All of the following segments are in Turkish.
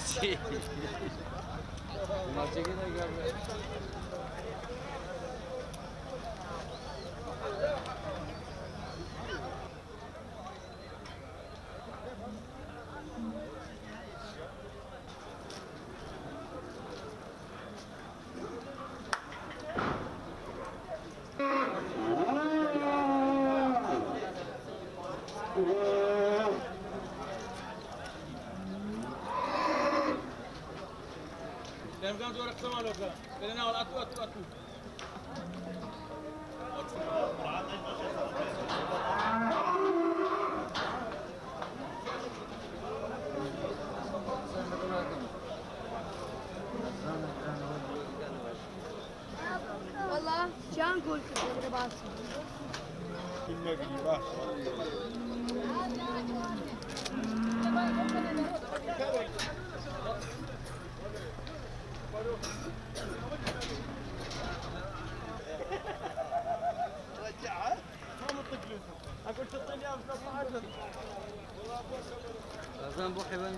Sí. Más chiquita que hablar. Benim kan doğru kısa mal olsa. Beni ne al atı. والله جان قلت تدريبات Bilmek iyi bak. رجعها ما منطق لوزه اقول تطلع يا مصطفى Razan bu hayvan.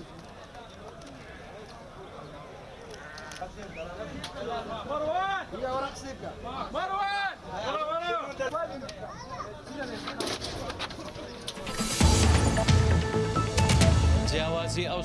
مروان هي ورق سيبكا مروان جوازي أو